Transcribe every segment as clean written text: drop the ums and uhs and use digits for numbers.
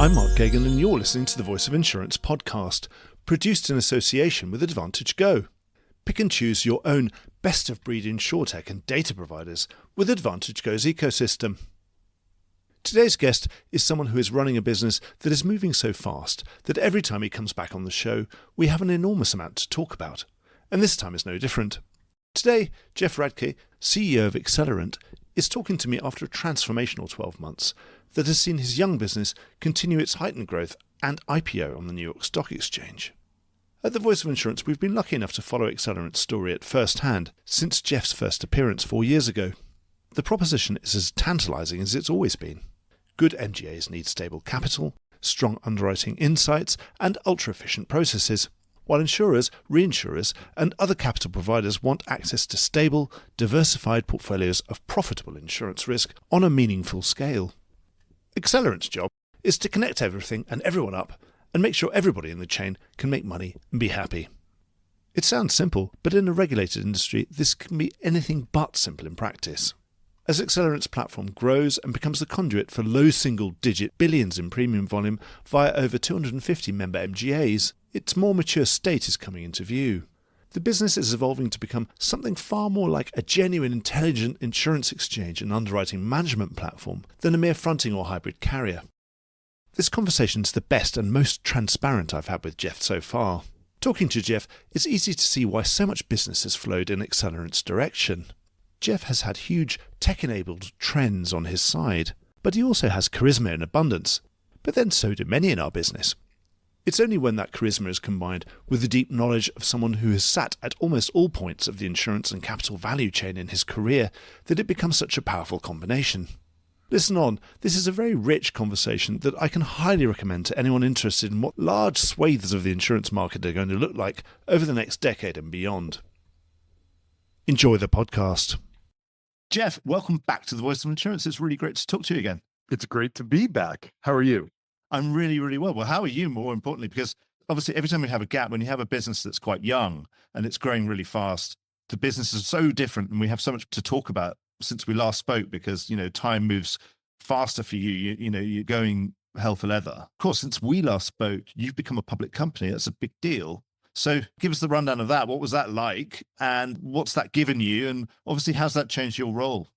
I'm Mark Gagan and you're listening to the Voice of Insurance podcast, produced in association with Advantage Go. Pick and choose your own best-of-breed insurtech and data providers with Advantage Go's ecosystem. Today's guest is someone who is running a business that is moving so fast that every time he comes back on the show, we have an enormous amount to talk about. And this time is no different. Today, Jeff Radke, CEO of Accelerant, is talking to me after a transformational 12 months that has seen his young business continue its heightened growth and IPO on the New York Stock Exchange. At the Voice of Insurance, we've been lucky enough to follow Accelerant's story at first hand since Jeff's first appearance 4 years ago. The proposition is as tantalising as it's always been. Good MGAs need stable capital, strong underwriting insights, and ultra-efficient processes, while insurers, reinsurers, and other capital providers want access to stable, diversified portfolios of profitable insurance risk on a meaningful scale. Accelerant's job is to connect everything and everyone up and make sure everybody in the chain can make money and be happy. It sounds simple, but in a regulated industry, this can be anything but simple in practice. As Accelerant's platform grows and becomes the conduit for low single-digit billions in premium volume via over 250 member MGAs, its more mature state is coming into view. The business is evolving to become something far more like a genuine intelligent insurance exchange and underwriting management platform than a mere fronting or hybrid carrier. This conversation is the best and most transparent I've had with Jeff so far. Talking to Jeff, it's easy to see why so much business has flowed in Accelerant's direction. Jeff has had huge tech-enabled trends on his side, but he also has charisma in abundance. But then so do many in our business. It's only when that charisma is combined with the deep knowledge of someone who has sat at almost all points of the insurance and capital value chain in his career that it becomes such a powerful combination. Listen on, this is a very rich conversation that I can highly recommend to anyone interested in what large swathes of the insurance market are going to look like over the next decade and beyond. Enjoy the podcast. Jeff, welcome back to the Voice of Insurance. It's really great to talk to you again. It's great to be back. How are you? I'm really, really well. Well, how are you, more importantly? Because obviously every time we have a gap, when you have a business that's quite young and it's growing really fast, the business is so different and we have so much to talk about since we last spoke because, time moves faster for you. You're going hell for leather. Of course, since we last spoke, you've become a public company. That's a big deal. So give us the rundown of that. What was that like? And what's that given you? And obviously, how's that changed your role?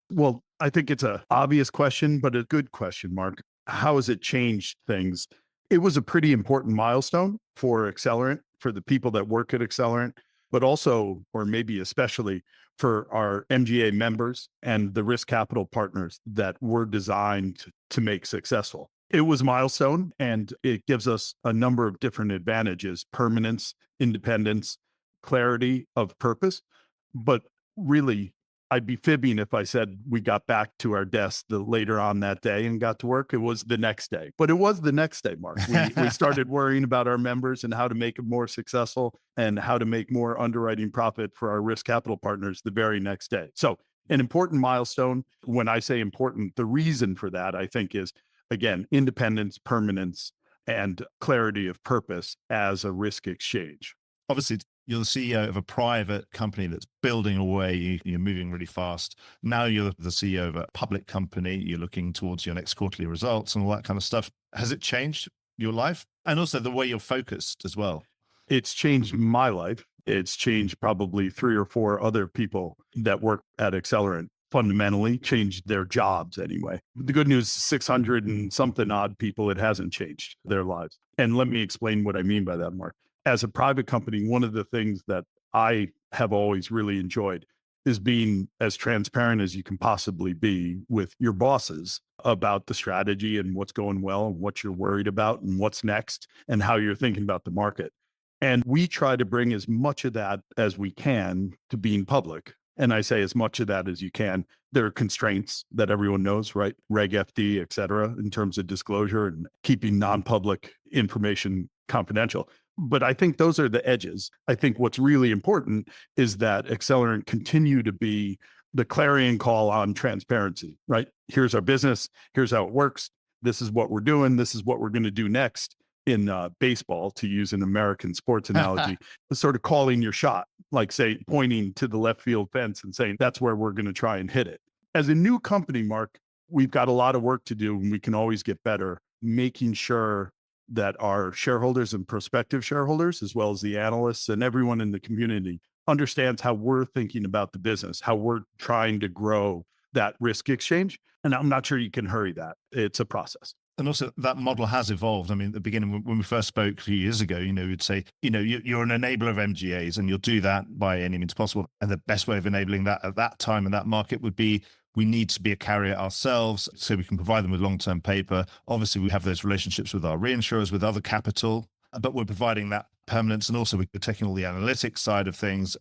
Well, I think it's an obvious question, but a good question, Mark. How has it changed things? It was a pretty important milestone for Accelerant, for the people that work at Accelerant, but also, or maybe especially, for our MGA members and the risk capital partners that were designed to make successful. It was a milestone, and it gives us a number of different advantages: permanence, independence, clarity of purpose. But really, I'd be fibbing if I said we got back to our desk later on that day and got to work. It was the next day. But it was the next day, Mark. We started worrying about our members and how to make them more successful and how to make more underwriting profit for our risk capital partners the very next day. So an important milestone. When I say important, the reason for that, I think, is, again, independence, permanence, and clarity of purpose as a risk exchange. Obviously, you're the CEO of a private company that's building away. You're moving really fast. Now you're the CEO of a public company. You're looking towards your next quarterly results and all that kind of stuff. Has it changed your life? And also the way you're focused as well? It's changed my life. It's changed probably 3 or 4 other people that work at Accelerant. Fundamentally changed their jobs anyway. The good news, 600 and something odd people, it hasn't changed their lives. And let me explain what I mean by that, Mark. As a private company, one of the things that I have always really enjoyed is being as transparent as you can possibly be with your bosses about the strategy and what's going well and what you're worried about and what's next and how you're thinking about the market. And we try to bring as much of that as we can to being public. And I say as much of that as you can. There are constraints that everyone knows, right? Reg FD, et cetera, in terms of disclosure and keeping non-public information confidential. But I think those are the edges. I think what's really important is that Accelerant continue to be the clarion call on transparency, right? Here's our business. Here's how it works. This is what we're doing. This is what we're going to do next. In baseball, to use an American sports analogy, sort of calling your shot, like say, pointing to the left field fence and saying, that's where we're going to try and hit it. As a new company, Mark, we've got a lot of work to do and we can always get better. making sure that our shareholders and prospective shareholders, as well as the analysts and everyone in the community, understands how we're thinking about the business, how we're trying to grow that risk exchange. And I'm not sure you can hurry that. It's a process. And also that model has evolved. I mean, at the beginning, when we first spoke a few years ago, you'd say, you're an enabler of MGAs and you'll do that by any means possible. And the best way of enabling that at that time in that market would be, we need to be a carrier ourselves so we can provide them with long-term paper. Obviously, we have those relationships with our reinsurers, with other capital, but we're providing that permanence. And also we're taking all the analytics side of things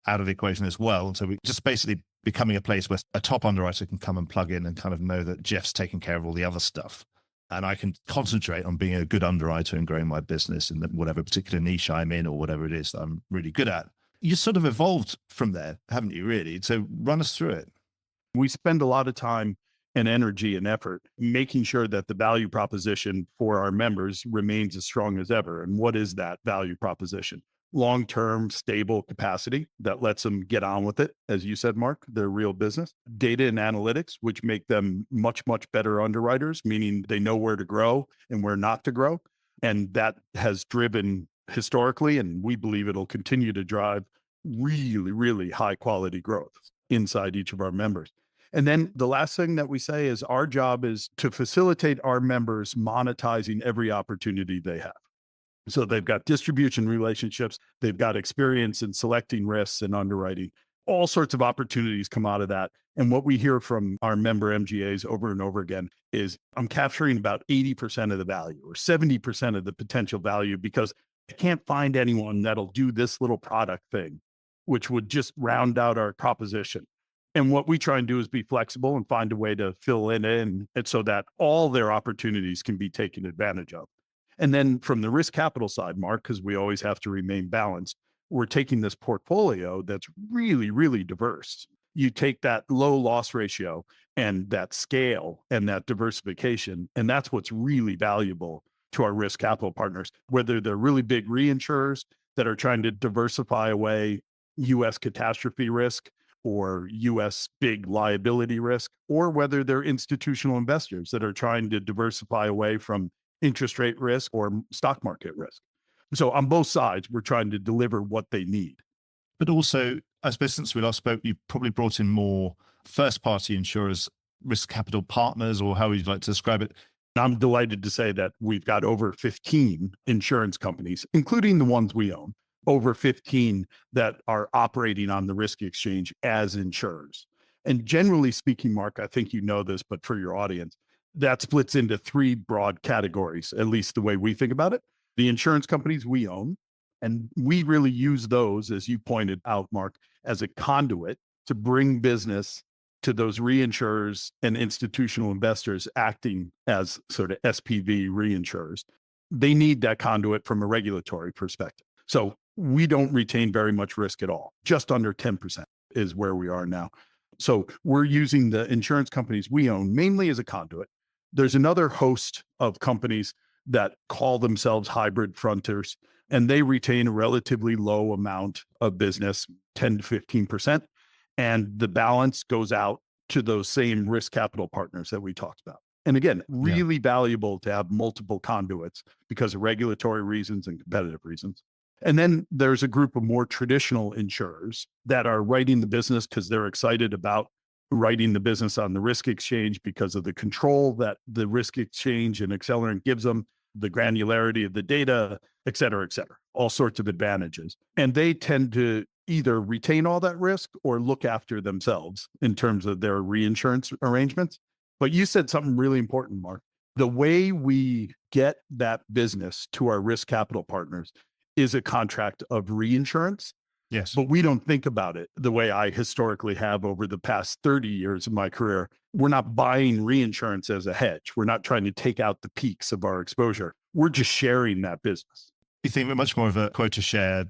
out of the equation as well. And so we're just basically becoming a place where a top underwriter can come and plug in and kind of know that Jeff's taking care of all the other stuff. And I can concentrate on being a good underwriter and growing my business in whatever particular niche I'm in or whatever it is that I'm really good at. You sort of evolved from there, haven't you, really? So run us through it. We spend a lot of time and energy and effort making sure that the value proposition for our members remains as strong as ever. And what is that value proposition? Long-term, stable capacity that lets them get on with it. As you said, Mark, their real business. Data and analytics, which make them much, much better underwriters, meaning they know where to grow and where not to grow. And that has driven historically, and we believe it'll continue to drive really, really high quality growth inside each of our members. And then the last thing that we say is our job is to facilitate our members monetizing every opportunity they have. So they've got distribution relationships, they've got experience in selecting risks and underwriting. All sorts of opportunities come out of that. And what we hear from our member MGAs over and over again is, I'm capturing about 80% of the value or 70% of the potential value because I can't find anyone that'll do this little product thing, which would just round out our proposition. And what we try and do is be flexible and find a way to fill it in and so that all their opportunities can be taken advantage of. And then from the risk capital side, Mark, because we always have to remain balanced, we're taking this portfolio that's really, really diverse. You take that low loss ratio and that scale and that diversification, and that's what's really valuable to our risk capital partners, whether they're really big reinsurers that are trying to diversify away U.S. catastrophe risk or U.S. big liability risk, or whether they're institutional investors that are trying to diversify away from interest rate risk or stock market risk. So on both sides, we're trying to deliver what they need. But also, I suppose since we last spoke, you've probably brought in more first-party insurers, risk capital partners, or how you'd like to describe it. I'm delighted to say that we've got over 15 insurance companies, including the ones we own, over 15 that are operating on the risk exchange as insurers. And generally speaking, Mark, I think you know this, but for your audience, that splits into three broad categories, at least the way we think about it. The insurance companies we own, and we really use those, as you pointed out, Mark, as a conduit to bring business to those reinsurers and institutional investors acting as sort of SPV reinsurers. They need that conduit from a regulatory perspective. So we don't retain very much risk at all. Just under 10% is where we are now. So we're using the insurance companies we own mainly as a conduit. There's another host of companies that call themselves hybrid fronters, and they retain a relatively low amount of business, 10 to 15%. And the balance goes out to those same risk capital partners that we talked about. And again, really valuable to have multiple conduits because of regulatory reasons and competitive reasons. And then there's a group of more traditional insurers that are writing the business because they're excited about writing the business on the risk exchange because of the control that the risk exchange and Accelerant gives them, the granularity of the data, et cetera, all sorts of advantages. And they tend to either retain all that risk or look after themselves in terms of their reinsurance arrangements. But you said something really important, Mark. The way we get that business to our risk capital partners is a contract of reinsurance. Yes. But we don't think about it the way I historically have over the past 30 years of my career. We're not buying reinsurance as a hedge. We're not trying to take out the peaks of our exposure. We're just sharing that business. You think we're much more of a quota share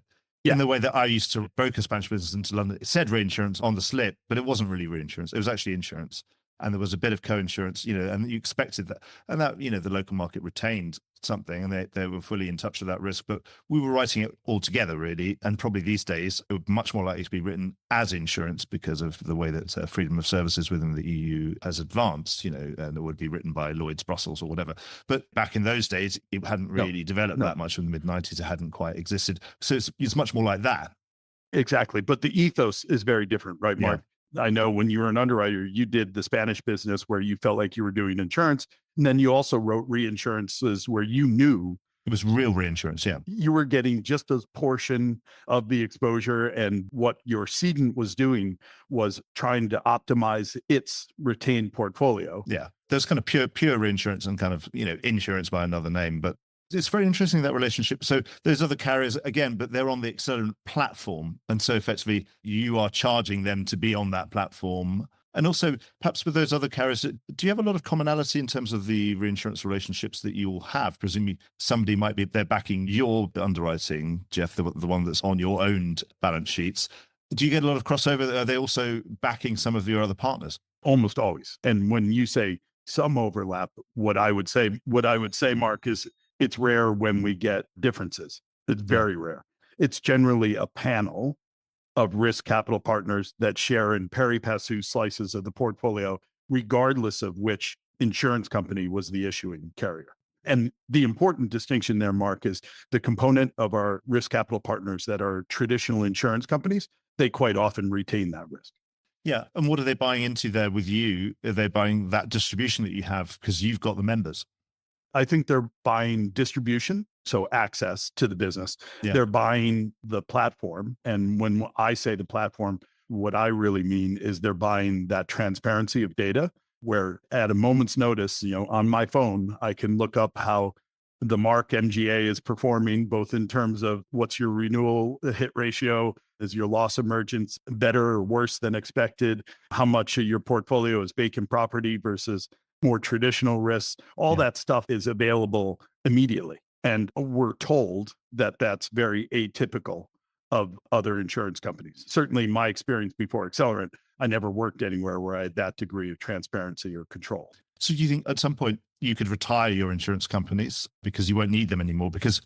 in the way that I used to broker Spanish business into London. It said reinsurance on the slip, but it wasn't really reinsurance. It was actually insurance. And there was a bit of co-insurance, and you expected that. And that, the local market retained something and they were fully in touch with that risk, but we were writing it all together really. And probably these days it would be much more likely to be written as insurance because of the way that freedom of services within the EU has advanced, and it would be written by Lloyd's Brussels or whatever. But back in those days, it hadn't really developed that much. In the mid-90s, it hadn't quite existed. So it's much more like that. Exactly. But the ethos is very different, right, Mark? Yeah. I know when you were an underwriter, you did the Spanish business where you felt like you were doing insurance. And then you also wrote reinsurances where you knew it was real reinsurance. Yeah. You were getting just a portion of the exposure. And what your cedent was doing was trying to optimize its retained portfolio. Yeah. There's kind of pure reinsurance and kind of, insurance by another name. But it's very interesting, that relationship. So those other carriers, again, but they're on the Accelerant platform. And so effectively, you are charging them to be on that platform. And also, perhaps with those other carriers, do you have a lot of commonality in terms of the reinsurance relationships that you all have? Presumably, somebody might be there backing your underwriting, Jeff, the one that's on your owned balance sheets. Do you get a lot of crossover? Are they also backing some of your other partners? Almost always. And when you say some overlap, what I would say, Mark, is it's rare when we get differences. It's very rare. It's generally a panel of risk capital partners that share in pari passu slices of the portfolio, regardless of which insurance company was the issuing carrier. And the important distinction there, Mark, is the component of our risk capital partners that are traditional insurance companies, they quite often retain that risk. Yeah. And what are they buying into there with you? Are they buying that distribution that you have because you've got the members? I think they're buying distribution, so access to the business. Yeah. They're buying the platform. And when I say the platform, what I really mean is they're buying that transparency of data where at a moment's notice, on my phone, I can look up how the Mark MGA is performing, both in terms of what's your renewal hit ratio, is your loss emergence better or worse than expected, how much of your portfolio is vacant property versus more traditional risks. All that stuff is available immediately. And we're told that that's very atypical of other insurance companies. Certainly my experience before Accelerant, I never worked anywhere where I had that degree of transparency or control. So do you think at some point you could retire your insurance companies because you won't need them anymore? Because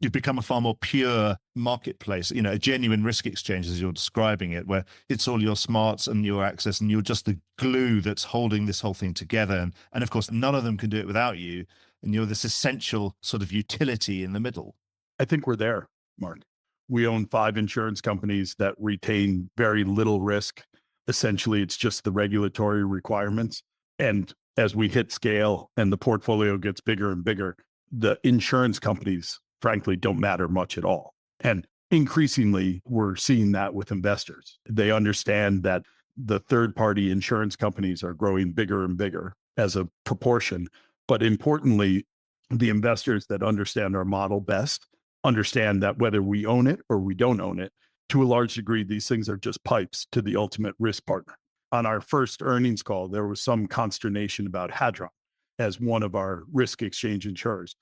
you've become a far more pure marketplace, a genuine risk exchange as you're describing it, where it's all your smarts and your access and you're just the glue that's holding this whole thing together. And of course, none of them can do it without you. And you're this essential sort of utility in the middle. I think we're there, Mark. We own 5 insurance companies that retain very little risk. Essentially, it's just the regulatory requirements. And as we hit scale and the portfolio gets bigger and bigger, the insurance companies frankly don't matter much at all. And increasingly, we're seeing that with investors. They understand that the third-party insurance companies are growing bigger and bigger as a proportion. But importantly, the investors that understand our model best understand that whether we own it or we don't own it, to a large degree, these things are just pipes to the ultimate risk partner. On our first earnings call, there was some consternation about Hadron as one of our risk exchange insurers.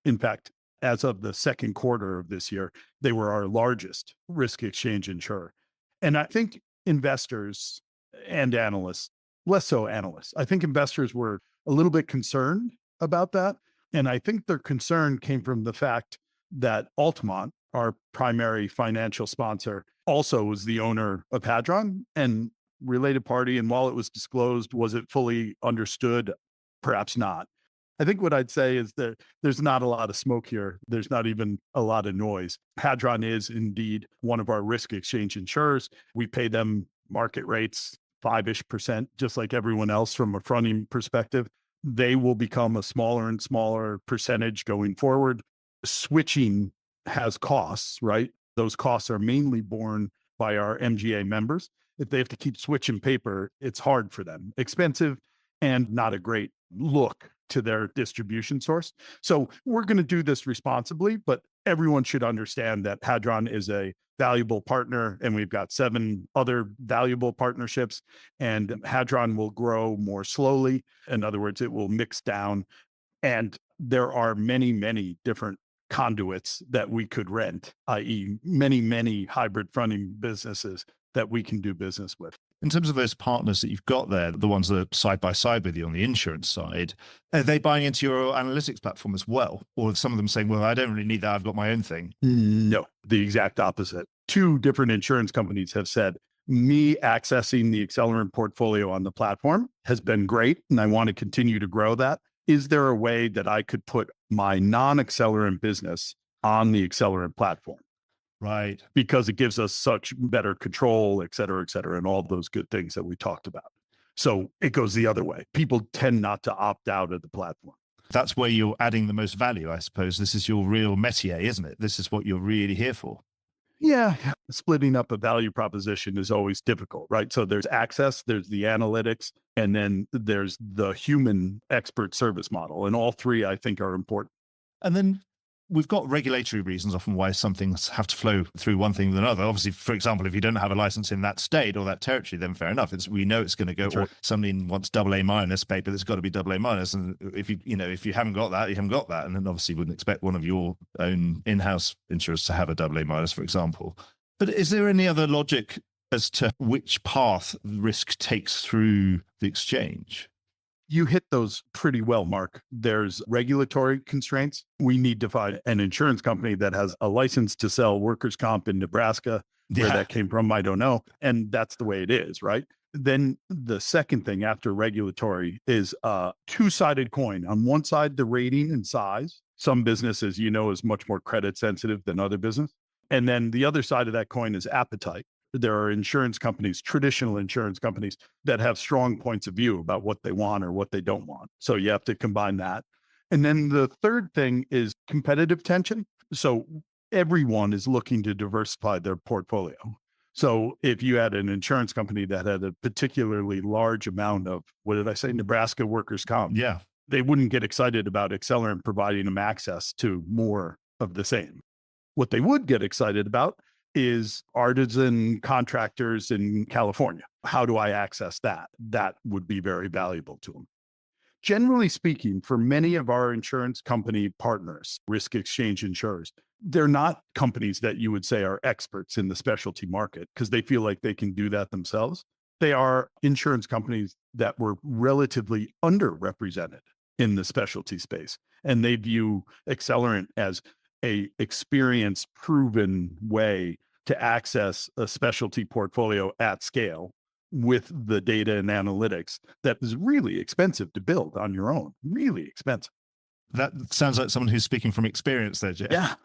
In fact, as of the second quarter of this year, they were our largest risk exchange insurer. And I think investors and analysts, less so analysts, I think investors were a little bit concerned about that. And I think their concern came from the fact that Altamont, our primary financial sponsor, also was the owner of Hadron and related party. And while it was disclosed, was it fully understood? Perhaps not. I think what I'd say is that there's not a lot of smoke here. There's not even a lot of noise. Hadron is indeed one of our risk exchange insurers. We pay them market rates, 5-ish%, just like everyone else from a fronting perspective. They will become a smaller and smaller percentage going forward. Switching has costs, right? Those costs are mainly borne by our MGA members. If they have to keep switching paper, it's hard for them, expensive, and not a great look to their distribution source. So we're going to do this responsibly, but everyone should understand that Hadron is a valuable partner, and we've got 7 other valuable partnerships, and Hadron will grow more slowly. In other words, it will mix down, and there are many, many different conduits that we could rent, i.e. many, many hybrid fronting businesses that we can do business with. In terms of those partners that you've got there, the ones that are side by side with you on the insurance side, are they buying into your analytics platform as well? Or are some of them saying, well, I don't really need that, I've got my own thing? No, the exact opposite. Two different insurance companies have said, me accessing the Accelerant portfolio on the platform has been great, and I want to continue to grow that. Is there a way that I could put my non-Accelerant business on the Accelerant platform? Right. Because it gives us such better control, et cetera, and all those good things that we talked about. So it goes the other way. People tend not to opt out of the platform. That's where you're adding the most value, I suppose. This is your real métier, isn't it? This is what you're really here for. Yeah, splitting up a value proposition is always difficult, right? So there's access, there's the analytics, and then there's the human expert service model. And all three, I think, are important. And then we've got regulatory reasons often why some things have to flow through one thing or another. Obviously, for example, if you don't have a license in that state or that territory, then fair enough. We know it's going to go. That's or right. somebody wants AA- paper, that's got to be AA-. And if you haven't got that, you haven't got that. And then obviously wouldn't expect one of your own in-house insurers to have a AA-, for example. But is there any other logic as to which path risk takes through the exchange? You hit those pretty well, Mark. There's regulatory constraints. We need to find an insurance company that has a license to sell workers' comp in Nebraska. Where that came from, I don't know. And that's the way it is, right? Then the second thing after regulatory is a two-sided coin. On one side, the rating and size. Some businesses, is much more credit sensitive than other business. And then the other side of that coin is appetite. There are insurance companies, traditional insurance companies, that have strong points of view about what they want or what they don't want. So you have to combine that. And then the third thing is competitive tension. So everyone is looking to diversify their portfolio. So if you had an insurance company that had a particularly large amount of, Nebraska workers' comp, they wouldn't get excited about Accelerant providing them access to more of the same. What they would get excited about is artisan contractors in California. How do I access that? That would be very valuable to them. Generally speaking, for many of our insurance company partners, risk exchange insurers, they're not companies that you would say are experts in the specialty market because they feel like they can do that themselves. They are insurance companies that were relatively underrepresented in the specialty space. And they view Accelerant as a experience proven way to access a specialty portfolio at scale with the data and analytics that is really expensive to build on your own, really expensive. That sounds like someone who's speaking from experience there, Jeff. Yeah.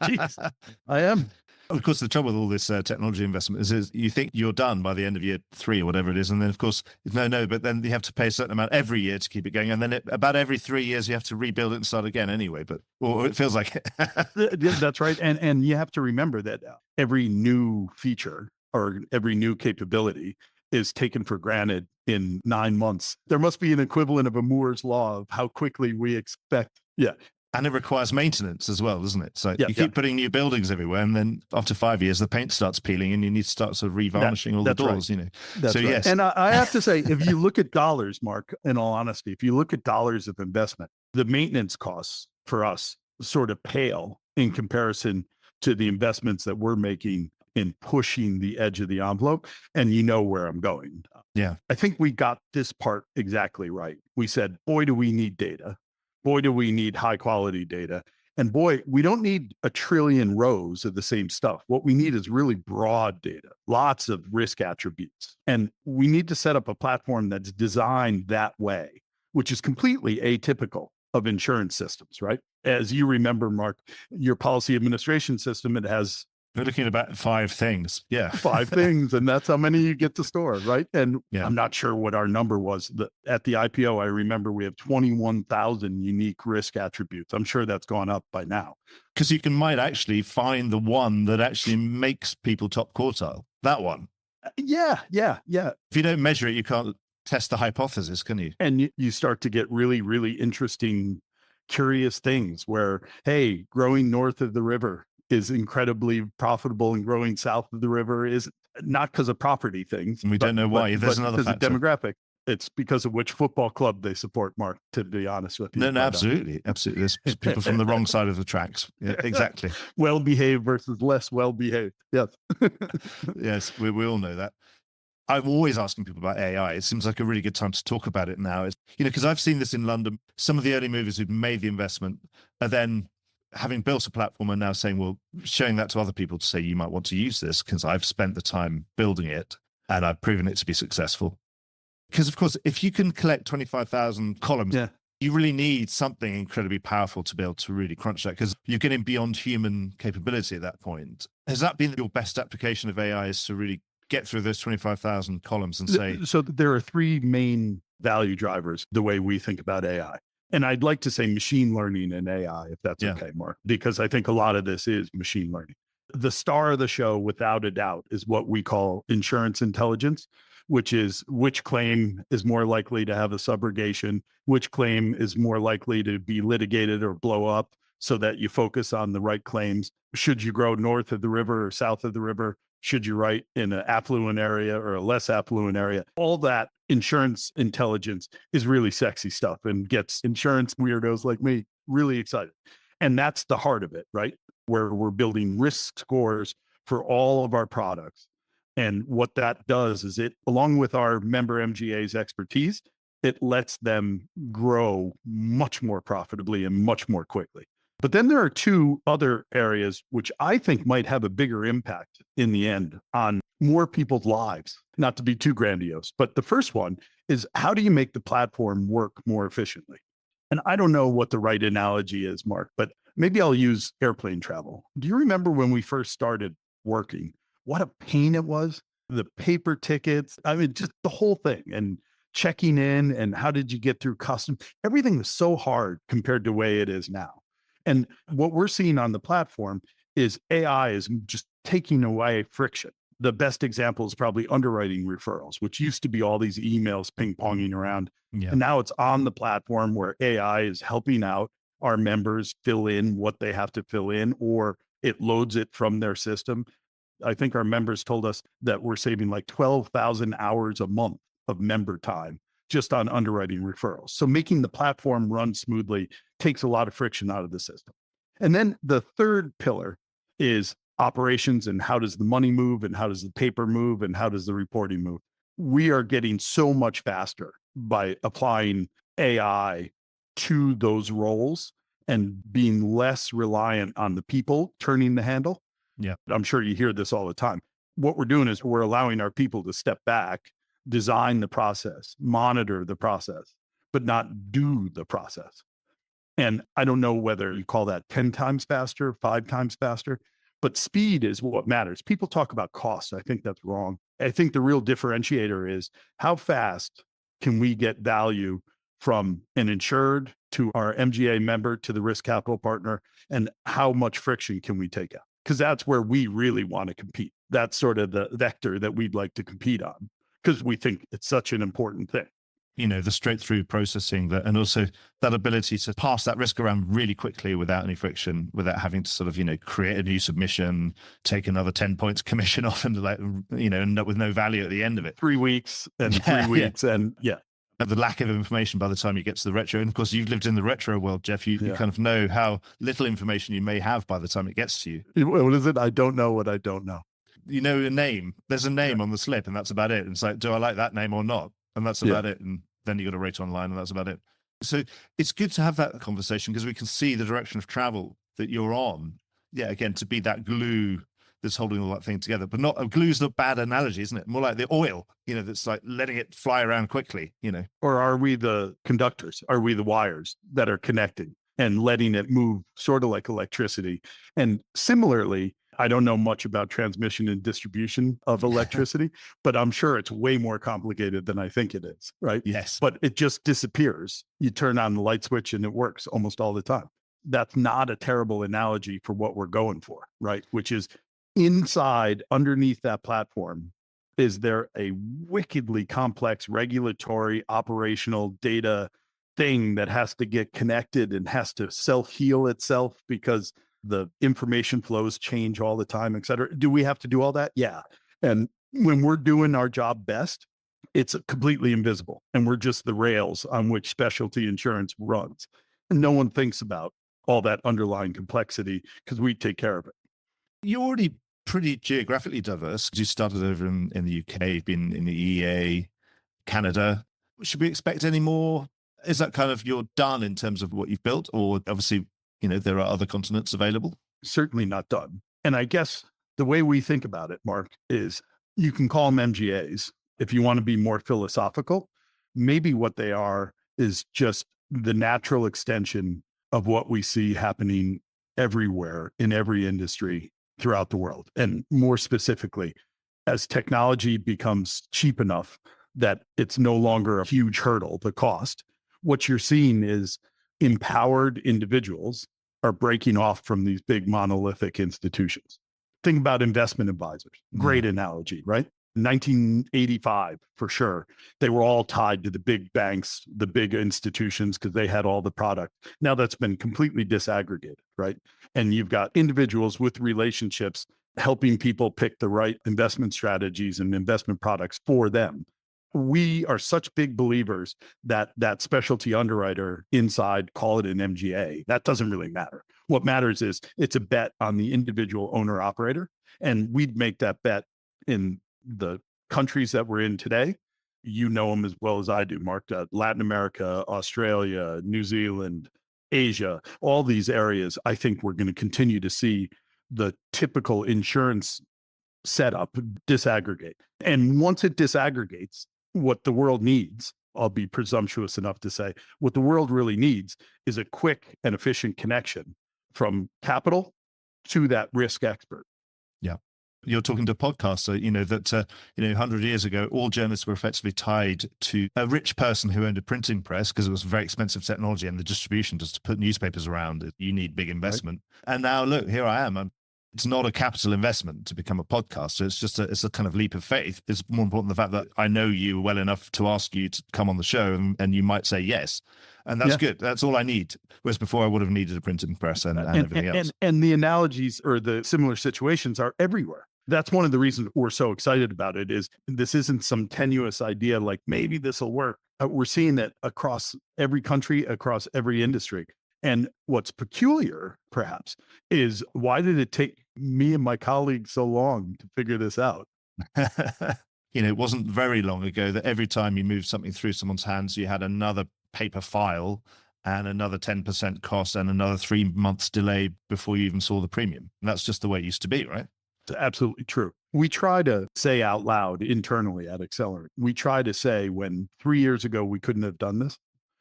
Jeez, I am. Of course, the trouble with all this technology investment is you think you're done by the end of year 3 or whatever it is. And then, of course, but then you have to pay a certain amount every year to keep it going. And then about every 3 years, you have to rebuild it and start again anyway. Or it feels like it. That's right. And you have to remember that every new feature or every new capability is taken for granted in 9 months. There must be an equivalent of a Moore's law of how quickly we expect. Yeah. And it requires maintenance as well, doesn't it? So you keep putting new buildings everywhere, and then after 5 years, the paint starts peeling, and you need to start sort of revarnishing all the doors. Right. That's right. Yes. And I have to say, if you look at dollars, Mark, in all honesty, if you look at dollars of investment, the maintenance costs for us sort of pale in comparison to the investments that we're making in pushing the edge of the envelope. And you know where I'm going. Yeah, I think we got this part exactly right. We said, boy, do we need data. Boy, do we need high quality data. And boy, we don't need a trillion rows of the same stuff. What we need is really broad data, lots of risk attributes. And we need to set up a platform that's designed that way, which is completely atypical of insurance systems, right? As you remember, Mark, your policy administration system, it has we're looking at about 5 things. Yeah. 5 things. And that's how many you get to store, right? And I'm not sure what our number was. At the IPO, I remember we have 21,000 unique risk attributes. I'm sure that's gone up by now. Because you might actually find the one that actually makes people top quartile. That one. Yeah. If you don't measure it, you can't test the hypothesis, can you? And you start to get really, really interesting, curious things where, hey, growing north of the river is incredibly profitable, and growing south of the river is not because of property things. And we don't know why. There's another factor. Because of demographic. It's because of which football club they support, Mark, to be honest with you. No, absolutely. Absolutely. There's people from the wrong side of the tracks. Yeah, exactly. Well-behaved versus less well-behaved. Yes. Yes, we all know that. I'm always asking people about AI. It seems like a really good time to talk about it now. Because I've seen this in London. Some of the early movers who've made the investment are then having built a platform and now saying, well, showing that to other people to say, you might want to use this because I've spent the time building it and I've proven it to be successful. Because, of course, if you can collect 25,000 columns, you really need something incredibly powerful to be able to really crunch that, because you're getting beyond human capability at that point. Has that been your best application of AI, is to really get through those 25,000 columns and say... So there are three main value drivers, the way we think about AI. And I'd like to say machine learning and AI, if that's okay, Mark, because I think a lot of this is machine learning. The star of the show, without a doubt, is what we call insurance intelligence, which is which claim is more likely to have a subrogation, which claim is more likely to be litigated or blow up, so that you focus on the right claims. Should you grow north of the river or south of the river? Should you write in an affluent area or a less affluent area? All that insurance intelligence is really sexy stuff and gets insurance weirdos like me really excited. And that's the heart of it, right? Where we're building risk scores for all of our products. And what that does is it, along with our member MGA's expertise, it lets them grow much more profitably and much more quickly. But then there are two other areas which I think might have a bigger impact in the end on more people's lives, not to be too grandiose. But the first one is, how do you make the platform work more efficiently? And I don't know what the right analogy is, Mark, but maybe I'll use airplane travel. Do you remember when we first started working, what a pain it was? The paper tickets, I mean, just the whole thing, and checking in, and how did you get through customs? Everything was so hard compared to the way it is now. And what we're seeing on the platform is AI is just taking away friction. The best example is probably underwriting referrals, which used to be all these emails ping-ponging around. Yeah. And now it's on the platform where AI is helping out our members fill in what they have to fill in, or it loads it from their system. I think our members told us that we're saving like 12,000 hours a month of member time just on underwriting referrals. So making the platform run smoothly takes a lot of friction out of the system. And then the third pillar is operations, and how does the money move, and how does the paper move, and how does the reporting move? We are getting so much faster by applying AI to those roles and being less reliant on the people turning the handle. Yeah, I'm sure you hear this all the time. What we're doing is we're allowing our people to step back, design the process, monitor the process, but not do the process. And I don't know whether you call that 10 times faster, 5 times faster, but speed is what matters. People talk about cost. I think that's wrong. I think the real differentiator is, how fast can we get value from an insured to our MGA member to the risk capital partner, and how much friction can we take out? Because that's where we really want to compete. That's sort of the vector that we'd like to compete on, because we think it's such an important thing. You know, the straight through processing, that, and also that ability to pass that risk around really quickly without any friction, without having to sort of, create a new submission, take another 10 points commission off, and end up with no value at the end of it. 3 weeks and 3 weeks. Yeah. And the lack of information by the time you get to the retro. And of course, you've lived in the retro world, Jeff. You kind of know how little information you may have by the time it gets to you. What is it? I don't know what I don't know. You know a name. There's a name on the slip, and that's about it. And it's like, do I like that name or not? And that's about it. And then you got to rate online, and that's about it. So it's good to have that conversation, because we can see the direction of travel that you're on. Yeah, again, to be that glue that's holding all that thing together. But not, glue's not a bad analogy, isn't it? More like the oil, that's like letting it fly around quickly, Or are we the conductors? Are we the wires that are connecting and letting it move, sort of like electricity? And similarly, I don't know much about transmission and distribution of electricity, but I'm sure it's way more complicated than I think it is, right? Yes. But it just disappears. You turn on the light switch and it works almost all the time. That's not a terrible analogy for what we're going for, right? Which is, inside, underneath that platform, is there a wickedly complex regulatory, operational data thing that has to get connected and has to self-heal itself because the information flows change all the time, et cetera? Do we have to do all that? Yeah. And when we're doing our job best, it's completely invisible, and we're just the rails on which specialty insurance runs. And no one thinks about all that underlying complexity, because we take care of it. You already pretty geographically diverse. You started over in the UK, been in the EA, Canada. Should we expect any more? Is that kind of you're done in terms of what you've built? Or obviously, there are other continents available? Certainly not done. And I guess the way we think about it, Mark, is you can call them MGAs if you want to be more philosophical. Maybe what they are is just the natural extension of what we see happening everywhere in every industry throughout the world. And more specifically, as technology becomes cheap enough that it's no longer a huge hurdle, the cost, what you're seeing is empowered individuals are breaking off from these big monolithic institutions. Think about investment advisors. Great analogy, right? 1985, for sure. They were all tied to the big banks, the big institutions, because they had all the product. Now that's been completely disaggregated, right? And you've got individuals with relationships helping people pick the right investment strategies and investment products for them. We are such big believers that that specialty underwriter inside, call it an MGA, that doesn't really matter. What matters is it's a bet on the individual owner operator. And we'd make that bet in the countries that we're in today. You know them as well as I do, Mark. Latin America, Australia, New Zealand, Asia, all these areas, I think we're going to continue to see the typical insurance setup disaggregate. And once it disaggregates, what the world needs, I'll be presumptuous enough to say, what the world really needs is a quick and efficient connection from capital to that risk expert. Yeah. You're talking to a podcaster, that 100 years ago, all journalists were effectively tied to a rich person who owned a printing press because it was very expensive technology and the distribution just to put newspapers around. You need big investment. Right. And now look, here I am. It's not a capital investment to become a podcaster. It's just it's a kind of leap of faith. It's more important the fact that I know you well enough to ask you to come on the show and you might say yes. And that's good. That's all I need. Whereas before I would have needed a printing press and everything else. And the analogies or the similar situations are everywhere. That's one of the reasons we're so excited about it is this isn't some tenuous idea like maybe this will work. We're seeing it across every country, across every industry. And what's peculiar, perhaps, is why did it take me and my colleagues so long to figure this out? It wasn't very long ago that every time you moved something through someone's hands, you had another paper file and another 10% cost and another 3 months delay before you even saw the premium. And that's just the way it used to be, right? It's absolutely true. We try to say out loud internally at Accelerant, we try to say when 3 years ago we couldn't have done this,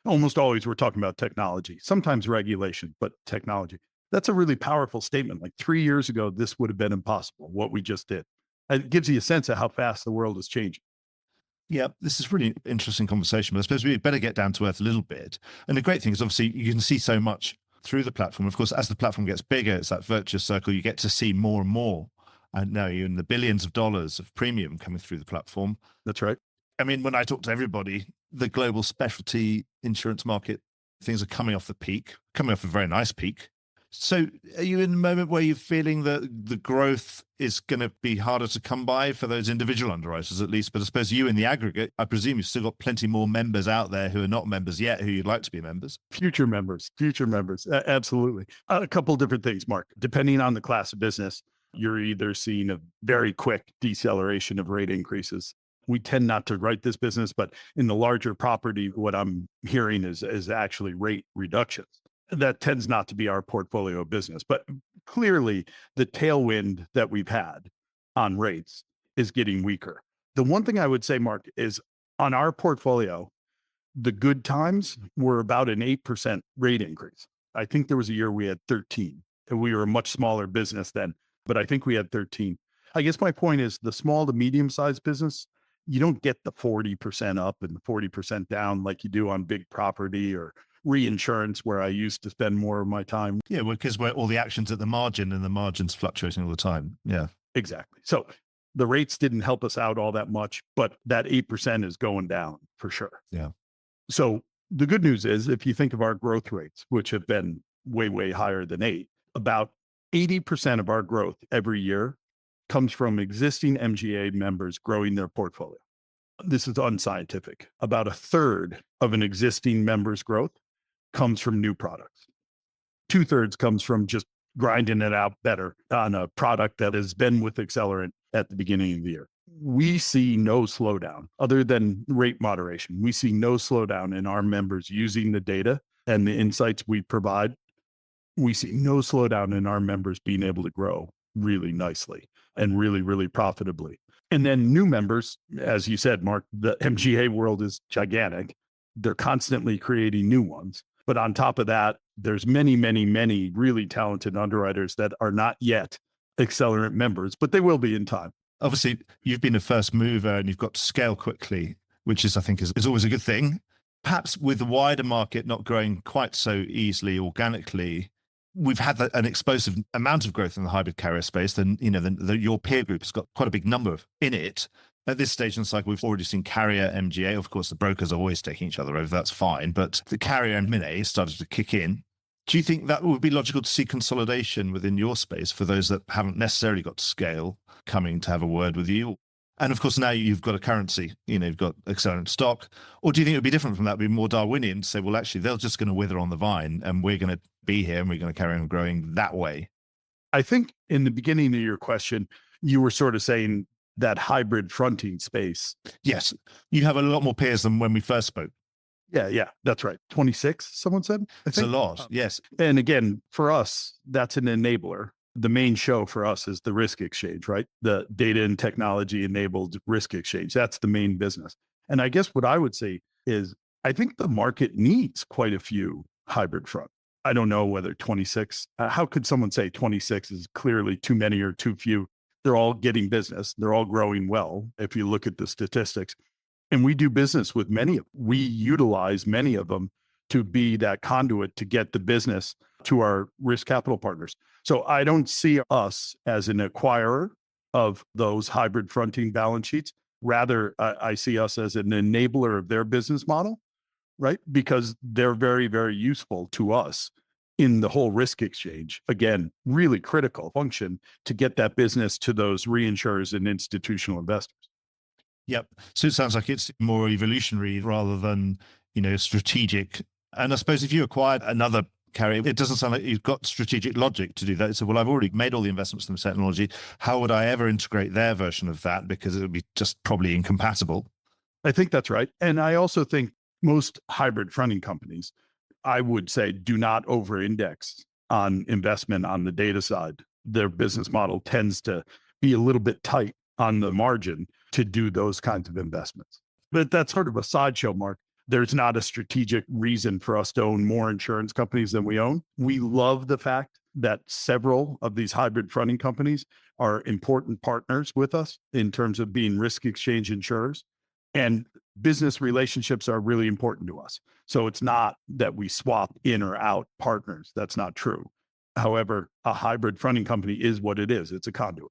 almost always we're talking about technology, sometimes regulation, but technology. That's a really powerful statement. Like 3 years ago, this would have been impossible, what we just did. It gives you a sense of how fast the world is changing. Yeah, this is really interesting conversation, but I suppose we better get down to earth a little bit. And the great thing is obviously you can see so much through the platform. Of course, as the platform gets bigger, it's that virtuous circle. You get to see more and more. And now you're in the billions of dollars of premium coming through the platform. That's right. I mean, when I talk to everybody, the global specialty insurance market, things are coming off a very nice peak. So are you in a moment where you're feeling that the growth is going to be harder to come by for those individual underwriters at least? But I suppose you in the aggregate, I presume you've still got plenty more members out there who are not members yet, who you'd like to be members. Future members. Absolutely. A couple of different things, Mark. Depending on the class of business, you're either seeing a very quick deceleration of rate increases. We tend not to write this business, but in the larger property, what I'm hearing is actually rate reductions. That tends not to be our portfolio business, but clearly the tailwind that we've had on rates is getting weaker. The one thing I would say, Mark, is on our portfolio, the good times were about an 8% rate increase. I think there was a year we had 13, and we were a much smaller business then, but I think we had 13. I guess my point is the small to medium-sized business, you don't get the 40% up and the 40% down like you do on big property or reinsurance, where I used to spend more of my time. Yeah, because we're all the actions at the margin and the margin's fluctuating all the time. Yeah, exactly. So the rates didn't help us out all that much, but that 8% is going down for sure. Yeah. So the good news is if you think of our growth rates, which have been way, way higher than 8, about 80% of our growth every year comes from existing MGA members growing their portfolio. This is unscientific. About a third of an existing member's growth comes from new products. 2/3 comes from just grinding it out better on a product that has been with Accelerant at the beginning of the year. We see no slowdown other than rate moderation. We see no slowdown in our members using the data and the insights we provide. We see no slowdown in our members being able to grow really nicely and really, really profitably. And then new members, as you said, Mark, the MGA world is gigantic. They're constantly creating new ones. But on top of that, there's many, many, many really talented underwriters that are not yet Accelerant members, but they will be in time. Obviously, you've been a first mover and you've got to scale quickly, which is, I think, is always a good thing. Perhaps with the wider market not growing quite so easily organically, we've had an explosive amount of growth in the hybrid carrier space. Then, your peer group has got quite a big number in it. At this stage in the cycle, we've already seen carrier MGA. Of course, the brokers are always taking each other over. That's fine. But the carrier M&A started to kick in. Do you think that would be logical to see consolidation within your space for those that haven't necessarily got to scale coming to have a word with you? And of course, now you've got a currency, you've got Accelerant stock. Or do you think it would be different from that? It'd be more Darwinian to say, well, actually, they're just going to wither on the vine and we're going to be here and we're going to carry on growing that way? I think in the beginning of your question, you were sort of saying that hybrid fronting space. Yes. You have a lot more peers than when we first spoke. Yeah, that's right. 26, someone said? It's a lot, yes. And again, for us, that's an enabler. The main show for us is the risk exchange, right? The data and technology enabled risk exchange. That's the main business. And I guess what I would say is I think the market needs quite a few hybrid front. I don't know whether 26, how could someone say 26 is clearly too many or too few? They're all getting business. They're all growing well. If you look at the statistics, and we do business with many of them. We utilize many of them to be that conduit to get the business to our risk capital partners. So I don't see us as an acquirer of those hybrid fronting balance sheets. Rather, I see us as an enabler of their business model, right? Because they're very, very useful to us in the whole risk exchange. Again, really critical function to get that business to those reinsurers and institutional investors. Yep. So it sounds like it's more evolutionary rather than, strategic. And I suppose if you acquired another carrier, it doesn't sound like you've got strategic logic to do that. So, well, I've already made all the investments in the technology. How would I ever integrate their version of that? Because it would be just probably incompatible. I think that's right. And I also think most hybrid fronting companies, I would say, do not over-index on investment on the data side. Their business model tends to be a little bit tight on the margin to do those kinds of investments. But that's sort of a sideshow, Mark. There's not a strategic reason for us to own more insurance companies than we own. We love the fact that several of these hybrid fronting companies are important partners with us in terms of being risk exchange insurers. And business relationships are really important to us. So it's not that we swap in or out partners. That's not true. However, a hybrid fronting company is what it is. It's a conduit.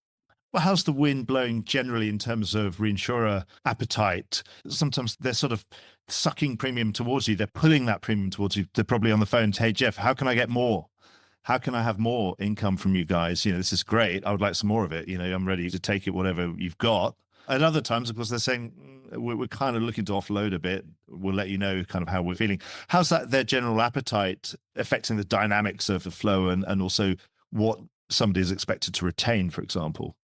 Well, how's the wind blowing generally in terms of reinsurer appetite? Sometimes they're sort of sucking premium towards you. They're pulling that premium towards you. They're probably on the phone. Hey, Jeff, how can I get more? How can I have more income from you guys? This is great. I would like some more of it. I'm ready to take it, whatever you've got. At other times, of course, they're saying, we're kind of looking to offload a bit. We'll let you know kind of how we're feeling. How's that, their general appetite affecting the dynamics of the flow and also what somebody is expected to retain, for example?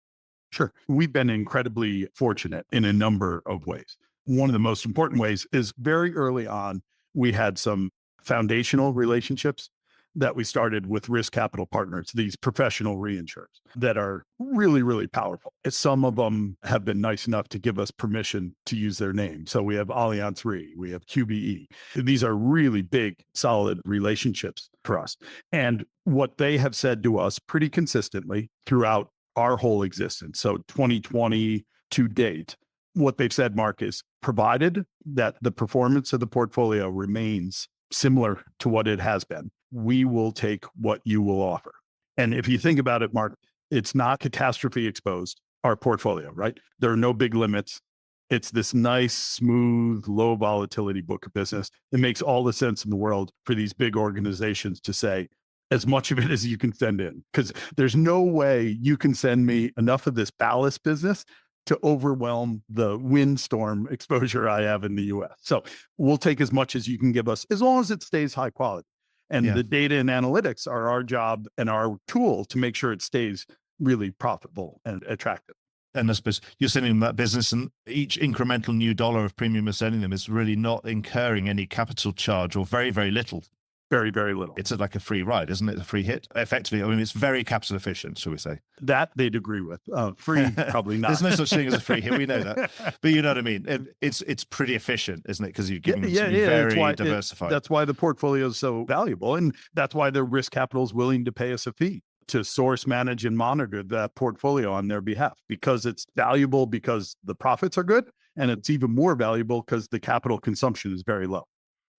Sure. We've been incredibly fortunate in a number of ways. One of the most important ways is very early on, we had some foundational relationships that we started with risk capital partners, these professional reinsurers that are really, really powerful. Some of them have been nice enough to give us permission to use their name. So we have Allianz Re, we have QBE. These are really big, solid relationships for us. And what they have said to us pretty consistently throughout our whole existence, so 2020 to date, what they've said, Mark, is provided that the performance of the portfolio remains similar to what it has been, we will take what you will offer. And if you think about it, Mark, it's not catastrophe exposed, our portfolio, right? There are no big limits. It's this nice, smooth, low volatility book of business. It makes all the sense in the world for these big organizations to say, as much of it as you can send in, because there's no way you can send me enough of this ballast business to overwhelm the windstorm exposure I have in the US. So we'll take as much as you can give us, as long as it stays high quality. And the data and analytics are our job and our tool to make sure it stays really profitable and attractive. And I suppose you're sending them that business, and each incremental new dollar of premium you're sending them is really not incurring any capital charge, or very, very little. Very, very little. It's like a free ride, isn't it? A free hit, effectively. I mean, it's very capital efficient, shall we say? That they'd agree with. Free, probably not. There's no such thing as a free hit. We know that, but you know what I mean. It's pretty efficient, isn't it? Because you're giving them something very diversified. That's why the portfolio is so valuable, and that's why the risk capital is willing to pay us a fee to source, manage, and monitor that portfolio on their behalf, because it's valuable, because the profits are good, and it's even more valuable because the capital consumption is very low.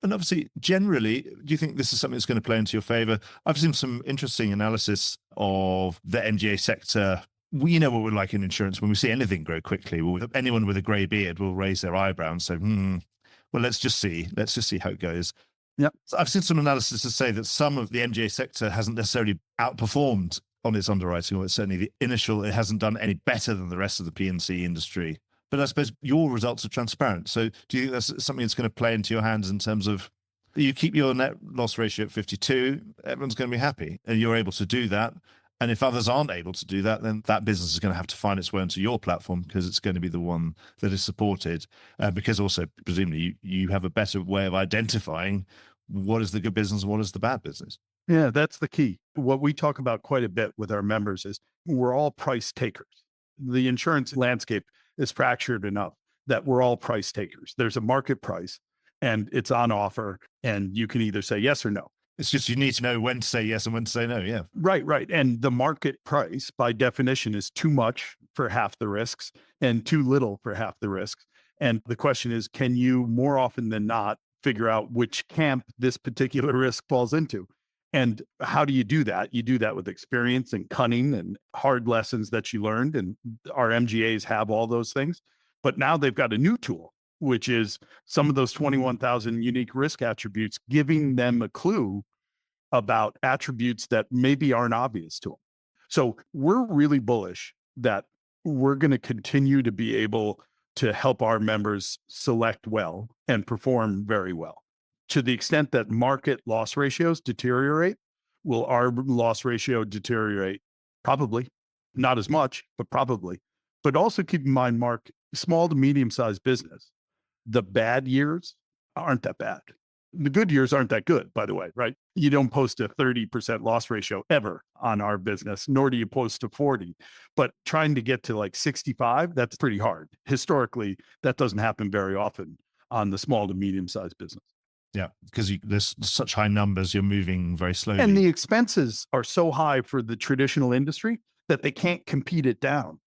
And obviously, generally, do you think this is something that's going to play into your favor? I've seen some interesting analysis of the MGA sector. We know what we're like in insurance. When we see anything grow quickly, anyone with a grey beard will raise their eyebrow and say, well, let's just see how it goes. Yeah, so I've seen some analysis to say that some of the MGA sector hasn't necessarily outperformed on its underwriting, or certainly it hasn't done any better than the rest of the P&C industry. But I suppose your results are transparent. So do you think that's something that's going to play into your hands in terms of you keep your net loss ratio at 52, everyone's going to be happy, and you're able to do that. And if others aren't able to do that, then that business is going to have to find its way into your platform, because it's going to be the one that is supported. Because also, presumably, you have a better way of identifying what is the good business and what is the bad business. Yeah, that's the key. What we talk about quite a bit with our members is we're all price takers. The insurance landscape is fractured enough that we're all price takers. There's a market price and it's on offer, and you can either say yes or no. It's just you need to know when to say yes and when to say no. Yeah. Right. And the market price, by definition, is too much for half the risks and too little for half the risks. And the question is, can you more often than not figure out which camp this particular risk falls into? And how do you do that? You do that with experience and cunning and hard lessons that you learned. And our MGAs have all those things. But now they've got a new tool, which is some of those 21,000 unique risk attributes, giving them a clue about attributes that maybe aren't obvious to them. So we're really bullish that we're going to continue to be able to help our members select well and perform very well. To the extent that market loss ratios deteriorate, will our loss ratio deteriorate? Probably. Not as much, but probably. But also keep in mind, Mark, small to medium-sized business, the bad years aren't that bad. The good years aren't that good, by the way, right? You don't post a 30% loss ratio ever on our business, nor do you post a 40. But trying to get to like 65, that's pretty hard. Historically, that doesn't happen very often on the small to medium-sized business. Yeah, because there's such high numbers, you're moving very slowly. And the expenses are so high for the traditional industry that they can't compete it down.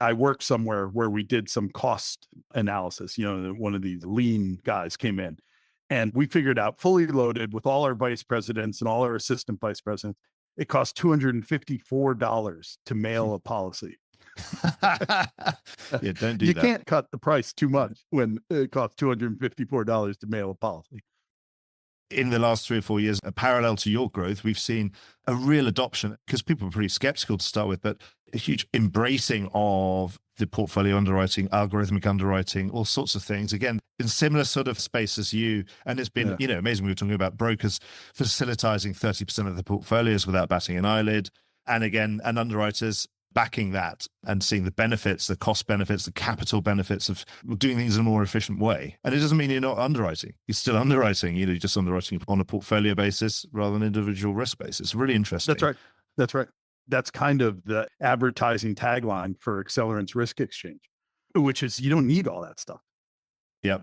I worked somewhere where we did some cost analysis. One of these lean guys came in, and we figured out, fully loaded with all our vice presidents and all our assistant vice presidents, it cost $254 to mail a policy. Yeah, don't do that. You can't cut the price too much when it costs $254 to mail a policy. In the last 3 or 4 years, parallel to your growth, we've seen a real adoption, because people were pretty skeptical to start with, but a huge embracing of the portfolio underwriting, algorithmic underwriting, all sorts of things. Again, in similar sort of space as you. And it's been, amazing. We were talking about brokers facilitizing 30% of the portfolios without batting an eyelid. And again, and underwriters backing that and seeing the benefits, the cost benefits, the capital benefits of doing things in a more efficient way. And it doesn't mean you're not underwriting. You're still underwriting, you're just underwriting on a portfolio basis rather than individual risk basis. It's really interesting. That's right. That's kind of the advertising tagline for Accelerant's Risk Exchange, which is you don't need all that stuff. Yeah.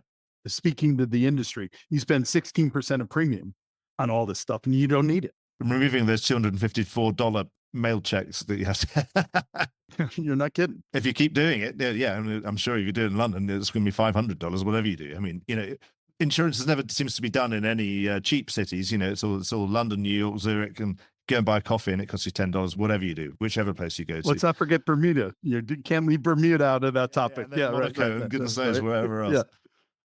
Speaking to the industry, you spend 16% of premium on all this stuff and you don't need it. Removing those $254 mail checks that you have to. You're not kidding. If you keep doing it, yeah, I'm sure if you do it in London, it's going to be $500, whatever you do. I mean, insurance never seems to be done in any cheap cities. It's all London, New York, Zurich, and go and buy a coffee and it costs you $10, whatever you do, whichever place you go to. Let's not forget Bermuda. You can't leave Bermuda out of that topic. Yeah, Monaco, and goodness knows wherever else. Yeah.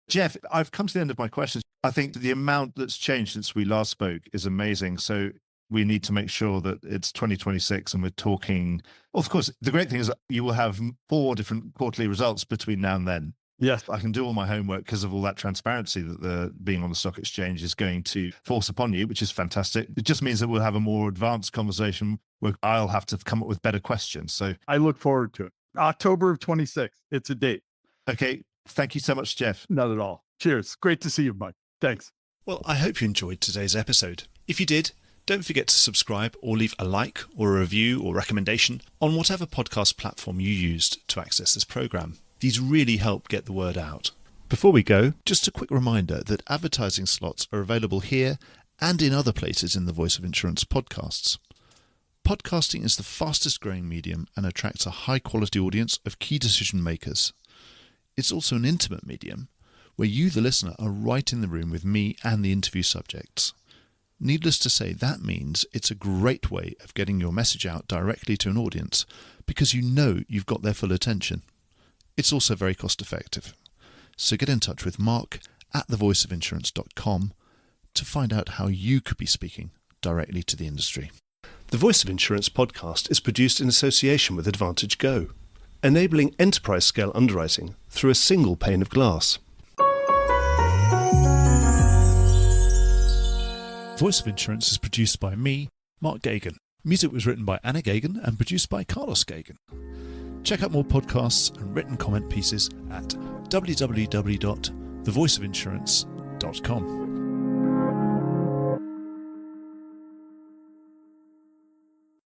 Jeff, I've come to the end of my questions. I think the amount that's changed since we last spoke is amazing. So we need to make sure that it's 2026 and we're talking. Well, of course, the great thing is that you will have 4 different quarterly results between now and then. Yes. I can do all my homework because of all that transparency that the being on the stock exchange is going to force upon you, which is fantastic. It just means that we'll have a more advanced conversation where I'll have to come up with better questions. So I look forward to it. October of 26th. It's a date. okay. Thank you so much, Jeff. Not at all. Cheers. Great to see you, Mike. Thanks. Well, I hope you enjoyed today's episode. If you did, don't forget to subscribe or leave a like or a review or recommendation on whatever podcast platform you used to access this program. These really help get the word out. Before we go, just a quick reminder that advertising slots are available here and in other places in the Voice of Insurance podcasts. Podcasting is the fastest growing medium and attracts a high quality audience of key decision makers. It's also an intimate medium where you, the listener, are right in the room with me and the interview subjects. Needless to say, that means it's a great way of getting your message out directly to an audience because you know you've got their full attention. It's also very cost effective. So get in touch with Mark at thevoiceofinsurance.com to find out how you could be speaking directly to the industry. The Voice of Insurance podcast is produced in association with Advantage Go, enabling enterprise-scale underwriting through a single pane of glass. Voice of Insurance is produced by me, Mark Gagan. Music was written by Anna Gagan and produced by Carlos Gagan. Check out more podcasts and written comment pieces at www.thevoiceofinsurance.com.